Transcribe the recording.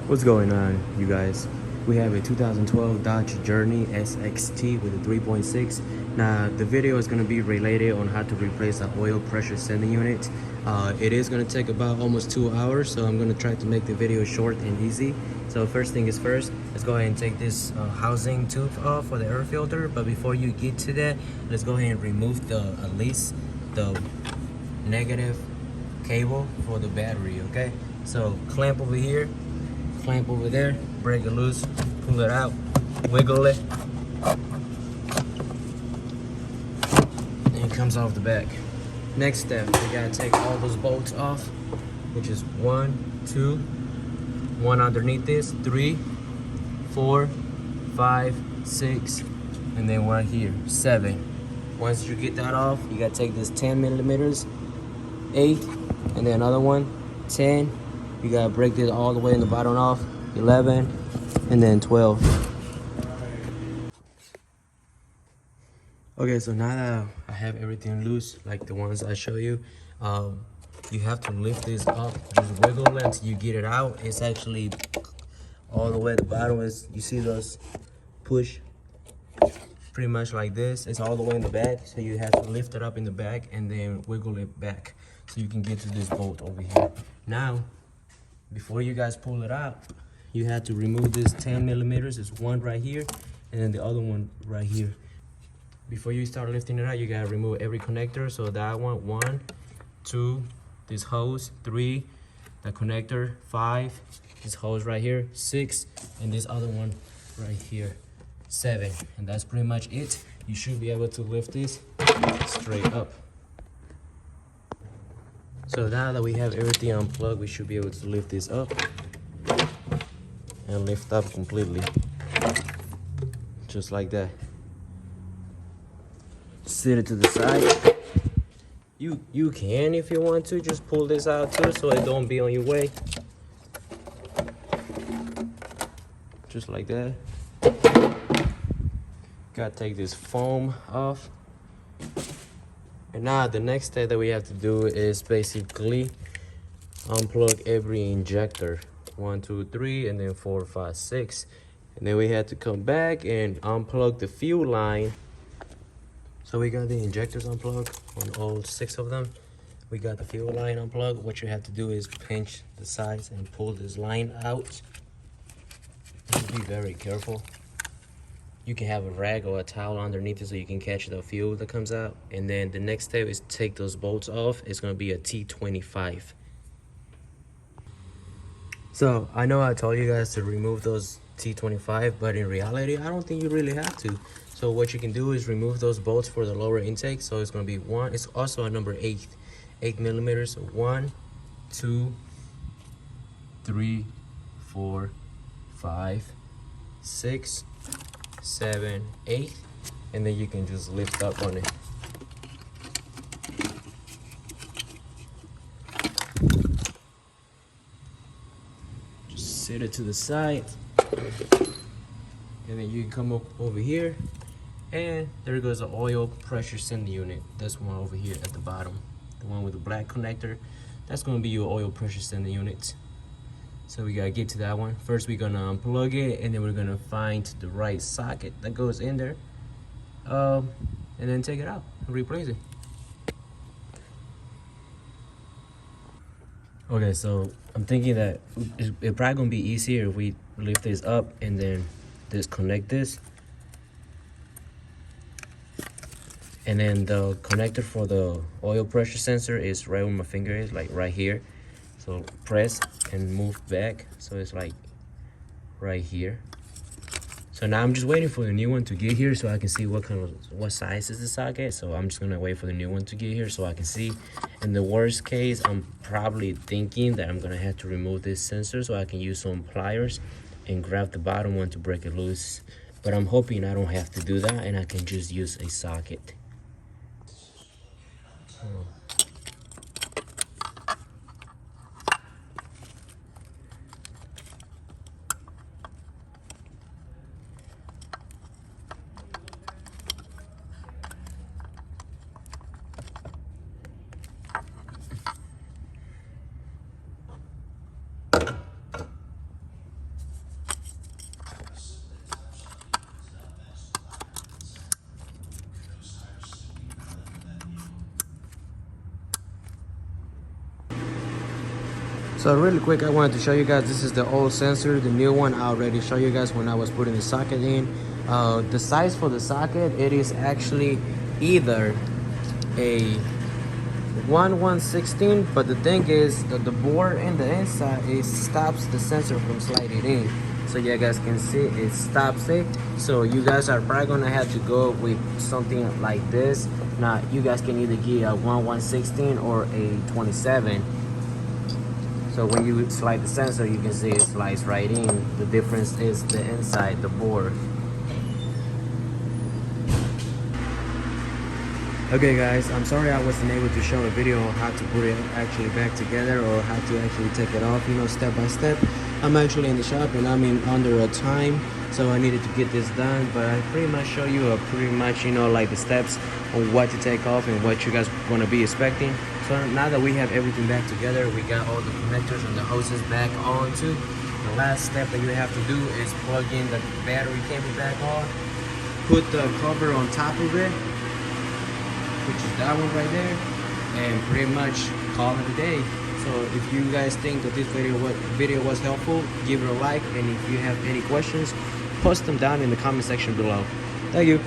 What's going on, you guys? We have a 2012 Dodge Journey SXT with a 3.6. Now, the video is going to be related on how to replace the oil pressure sending unit. It is going to take about almost 2 hours, so I'm going to try to make the video short and easy. So first thing is first, let's go ahead and take this housing tube off for the air filter. But before you get to that, let's go ahead and remove at least the negative cable for the battery, okay? So clamp over here, clamp over there, break it loose, pull it out, wiggle it, and it comes off the back. Next step, we gotta take all those bolts off, which is 1, 2, 1 underneath this, 3, 4, 5, 6, and then one here, 7. Once you get that off, you gotta take this 10 millimeters, 8, and then another one, 10. You gotta break this all the way in the bottom off, 11, and then 12. Okay, so now that I have everything loose, like the ones I show you, you have to lift this up, just wiggle it until you get it out. It's actually all the way at the bottom. Is you see those push pretty much like this. It's all the way in the back, so you have to lift it up in the back and then wiggle it back so you can get to this bolt over here. Now, before you guys pull it out, you have to remove this 10 millimeters. There's one right here, and then the other one right here. Before you start lifting it out, you gotta remove every connector. So that one, 2, this hose, 3, the connector, 5, this hose right here, 6, and this other one right here, 7. And that's pretty much it. You should be able to lift this straight up. So now that we have everything unplugged, we should be able to lift this up and lift up completely, just like that. Sit it to the side. You can, if you want to, just pull this out too, so it don't be on your way. Just like that. Gotta take this foam off. And now the next step that we have to do is basically unplug every injector. 1, 2, 3, and then 4, 5, 6. And then we had to come back and unplug the fuel line. So we got the injectors unplugged on all 6 of them. We got the fuel line unplugged. What you have to do is pinch the sides and pull this line out. Just be very careful. You can have a rag or a towel underneath it so you can catch the fuel that comes out. And then the next step is take those bolts off. It's gonna be a T25. So I know I told you guys to remove those T25, but in reality, I don't think you really have to. So what you can do is remove those bolts for the lower intake. So it's gonna be 1, it's also a number 8 millimeters. So 1, 2, 3, 4, 5, 6, 7, 8, and then you can just lift up on it. Just sit it to the side, and then you can come up over here, and there goes the oil pressure sending unit. This one over here at the bottom, the one with the black connector, that's going to be your oil pressure sending unit. So we gotta get to that one. First we're gonna unplug it, and then we're gonna find the right socket that goes in there, and then take it out and replace it. Okay, so I'm thinking that it's probably gonna be easier if we lift this up and then disconnect this. And then the connector for the oil pressure sensor is right where my finger is, like right here. So press and move back, so it's like right here. So now I'm just waiting for the new one to get here so I can see what size is the socket. So I'm just gonna wait for the new one to get here so I can see. In the worst case, I'm probably thinking that I'm gonna have to remove this sensor so I can use some pliers and grab the bottom one to break it loose. But I'm hoping I don't have to do that and I can just use a socket. So really quick, I wanted to show you guys, this is the old sensor. The new one I already showed you guys when I was putting the socket in. The size for the socket, it is actually either a 1/116, but the thing is that the board in the inside, it stops the sensor from sliding in. So you guys can see it stops it. So you guys are probably gonna have to go with something like this. Now you guys can either get a 1/116 or a 27. So when you slide the sensor, you can see it slides right in. The difference is the inside, the board. Okay guys, I'm sorry I wasn't able to show a video on how to put it actually back together or how to actually take it off, you know, step by step. I'm actually in the shop and I'm in under a time, so I needed to get this done, but I pretty much show you pretty much, you know, like the steps on what to take off and what you guys want to be expecting. So now that we have everything back together, we got all the connectors and the hoses back on too. The last step that you have to do is plug in the battery cable back on, put the cover on top of it, which is that one right there, and pretty much call it a day. So if you guys think that this video was helpful, give it a like, and if you have any questions, post them down in the comment section below. Thank you.